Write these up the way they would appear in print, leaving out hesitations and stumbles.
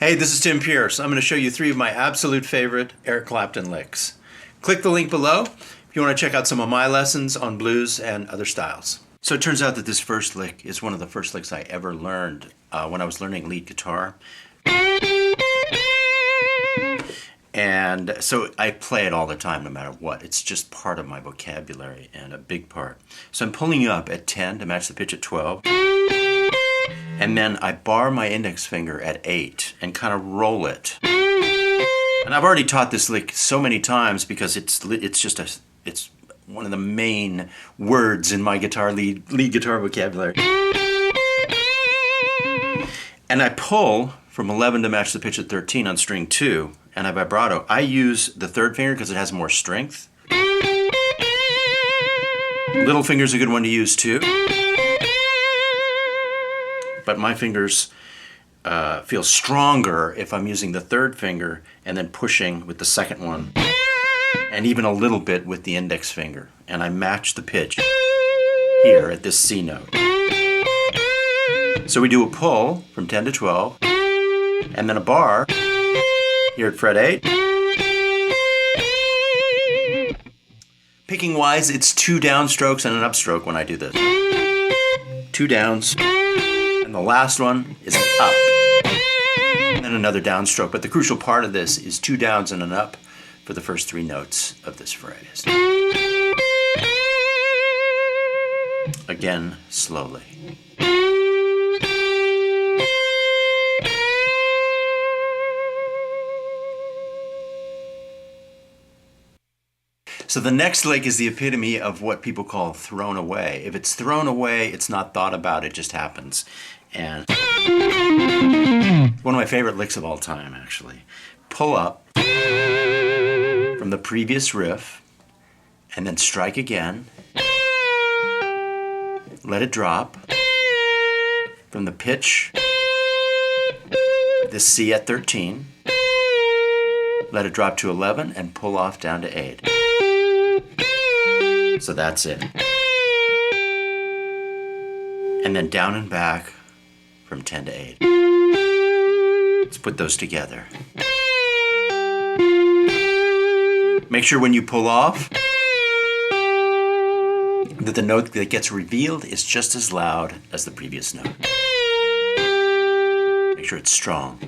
Hey, this is Tim Pierce. I'm going to show you 3 of my absolute favorite Eric Clapton licks. Click the link below if you want to check out some of my lessons on blues and other styles. So it turns out that this first lick is one of the first licks I ever learned when I was learning lead guitar. And so I play it all the time no matter what. It's just part of my vocabulary and a big part. So I'm pulling up at 10 to match the pitch at 12. And then I bar my index finger at 8 and kind of roll it. And I've already taught this lick so many times because it's one of the main words in my lead guitar vocabulary. And I pull from 11 to match the pitch at 13 on string 2, and I vibrato. I use the 3rd finger because it has more strength. Little finger's a good one to use too. But my fingers feel stronger if I'm using the 3rd finger and then pushing with the 2nd one, and even a little bit with the index finger. And I match the pitch here at this C note. So we do a pull from 10 to 12, and then a bar here at fret 8. Picking wise, it's 2 downstrokes and an upstroke when I do this. 2 downs. And the last one is an up, and then another downstroke. But the crucial part of this is 2 downs and an up for the first 3 notes of this phrase. Again, slowly. So the next lick is the epitome of what people call thrown away. If it's thrown away, it's not thought about, it just happens. And one of my favorite licks of all time, actually. Pull up from the previous riff, and then strike again. Let it drop from the pitch, this C at 13. Let it drop to 11 and pull off down to 8. So that's it. And then down and back from 10 to 8. Let's put those together. Make sure when you pull off that the note that gets revealed is just as loud as the previous note. Make sure it's strong.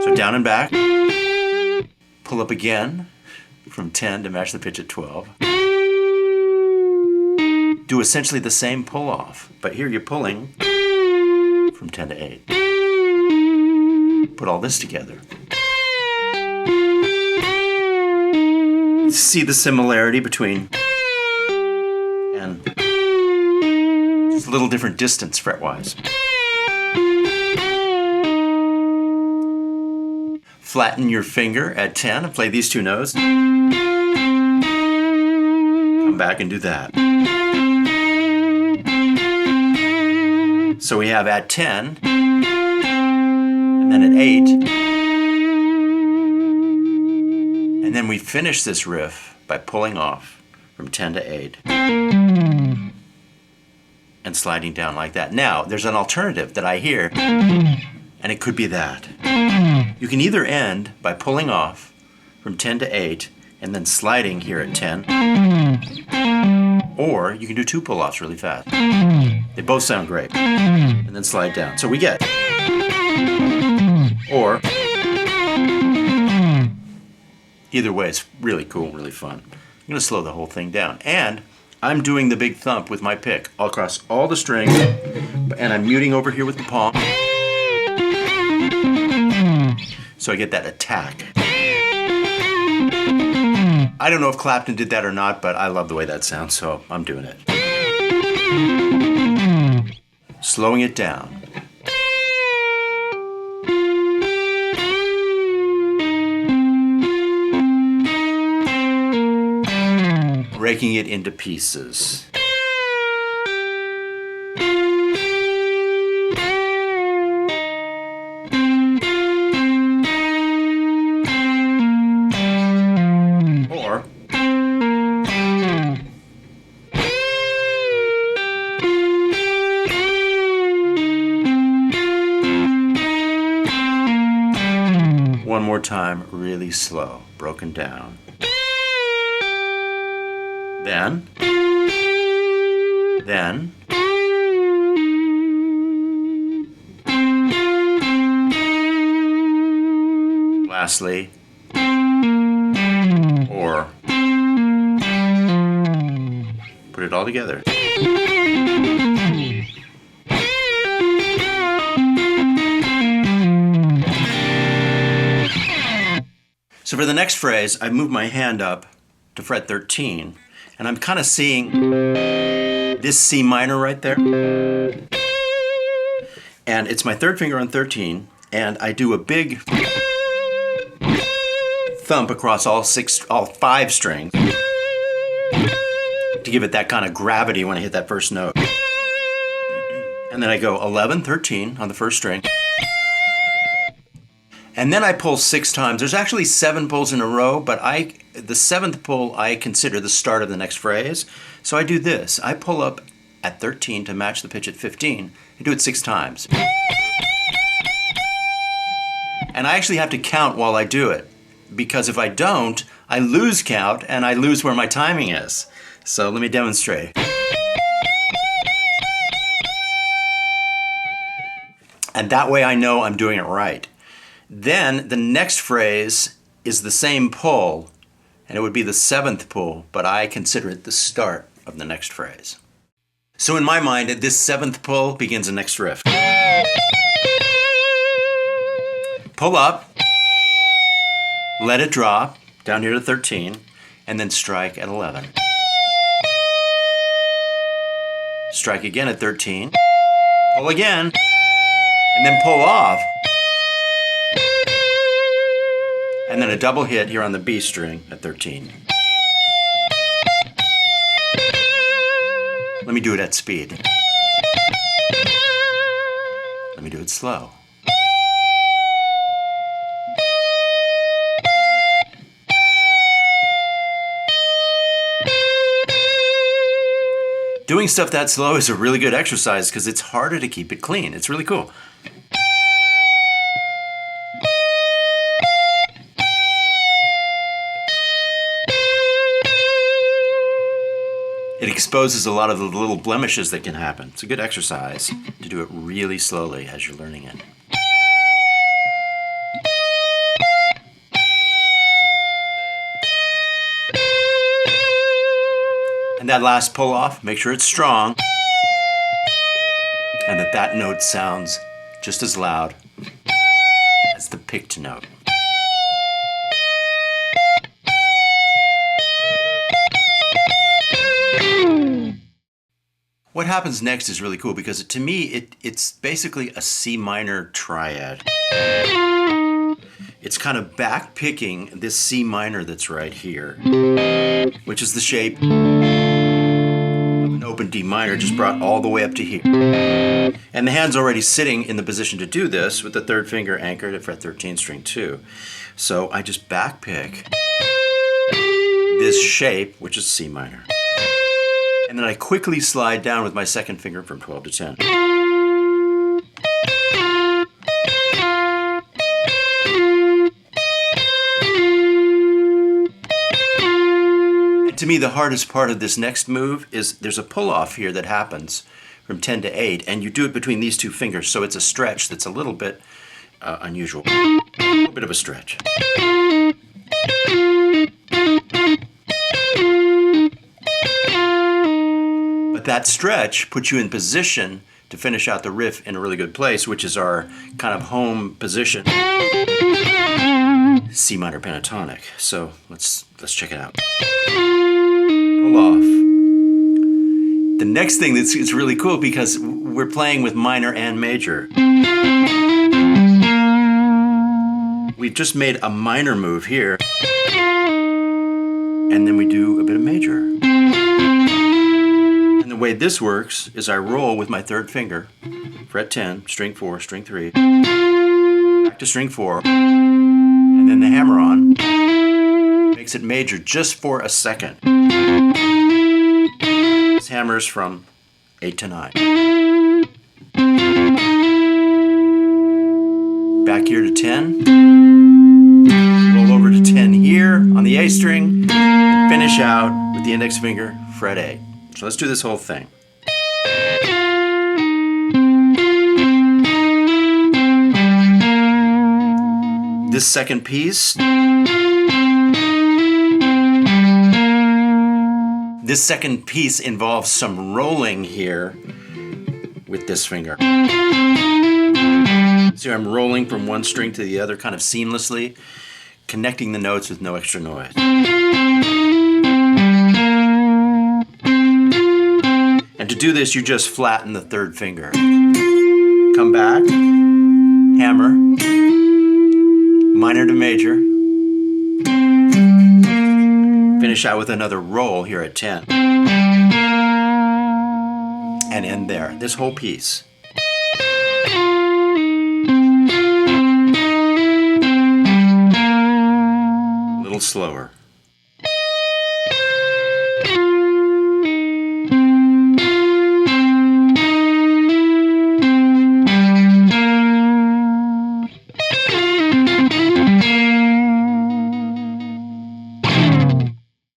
So down and back. Pull up again from 10 to match the pitch at 12. Do essentially the same pull off, but here you're pulling from 10 to 8. Put all this together. See the similarity between, and just a little different distance fretwise. Flatten your finger at 10 and play these 2 notes. Come back and do that. So we have at 10, and then at 8, and then we finish this riff by pulling off from 10 to 8 and sliding down like that. Now, there's an alternative that I hear, and it could be that. You can either end by pulling off from 10 to 8 and then sliding here at 10, or you can do 2 pull-offs really fast. They both sound great. And then slide down. So we get, or either way, it's really cool, really fun. I'm going to slow the whole thing down. And I'm doing the big thump with my pick all across all the strings, and I'm muting over here with the palm. So I get that attack. I don't know if Clapton did that or not, but I love the way that sounds, so I'm doing it. Slowing it down. Breaking it into pieces. one more time, really slow, broken down. Then, lastly, or put it all together. So for the next phrase, I move my hand up to fret 13, and I'm kind of seeing this C minor right there. And it's my third finger on 13, and I do a big thump across all 5 strings to give it that kind of gravity when I hit that first note. And then I go 11, 13 on the first string. And then I pull 6 times. There's actually 7 pulls in a row, but the 7th pull I consider the start of the next phrase. So I do this. I pull up at 13 to match the pitch at 15. I do it 6 times. And I actually have to count while I do it, because if I don't, I lose count and I lose where my timing is. So let me demonstrate. And that way I know I'm doing it right. Then the next phrase is the same pull, and it would be the 7th pull, but I consider it the start of the next phrase. So in my mind, this 7th pull begins the next riff. Pull up, let it drop down here to 13, and then strike at 11. Strike again at 13, pull again, and then pull off. And then a double hit here on the B string at 13. Let me do it at speed. Let me do it slow. Doing stuff that slow is a really good exercise because it's harder to keep it clean. It's really cool. It exposes a lot of the little blemishes that can happen. It's a good exercise to do it really slowly as you're learning it. And that last pull off, make sure it's strong and that note sounds just as loud as the picked note. What happens next is really cool because to me it's basically a C minor triad. It's kind of back picking this C minor that's right here, which is the shape of an open D minor just brought all the way up to here. And the hand's already sitting in the position to do this with the 3rd finger anchored at fret 13 string 2. So I just back pick this shape, which is C minor. And then I quickly slide down with my 2nd finger from 12 to 10. And to me, the hardest part of this next move is there's a pull-off here that happens from 10 to 8, and you do it between these 2 fingers, so it's a stretch that's a little bit unusual. A little bit of a stretch. But that stretch puts you in position to finish out the riff in a really good place, which is our kind of home position, C minor pentatonic. So let's check it out. Pull off. The next thing that's really cool because we're playing with minor and major. We've just made a minor move here, and then we do a bit of major. The way this works is I roll with my 3rd finger, fret 10, string 4, string 3, back to string 4, and then the hammer on makes it major just for a second. This hammers from 8 to 9. Back here to 10. on the A string, and finish out with the index finger, fret A. So let's do this whole thing. This second piece, involves some rolling here with this finger. See, I'm rolling from one string to the other kind of seamlessly, connecting the notes with no extra noise. And to do this, you just flatten the third finger. Come back, hammer, minor to major, finish out with another roll here at 10. And end there, this whole piece. A little slower.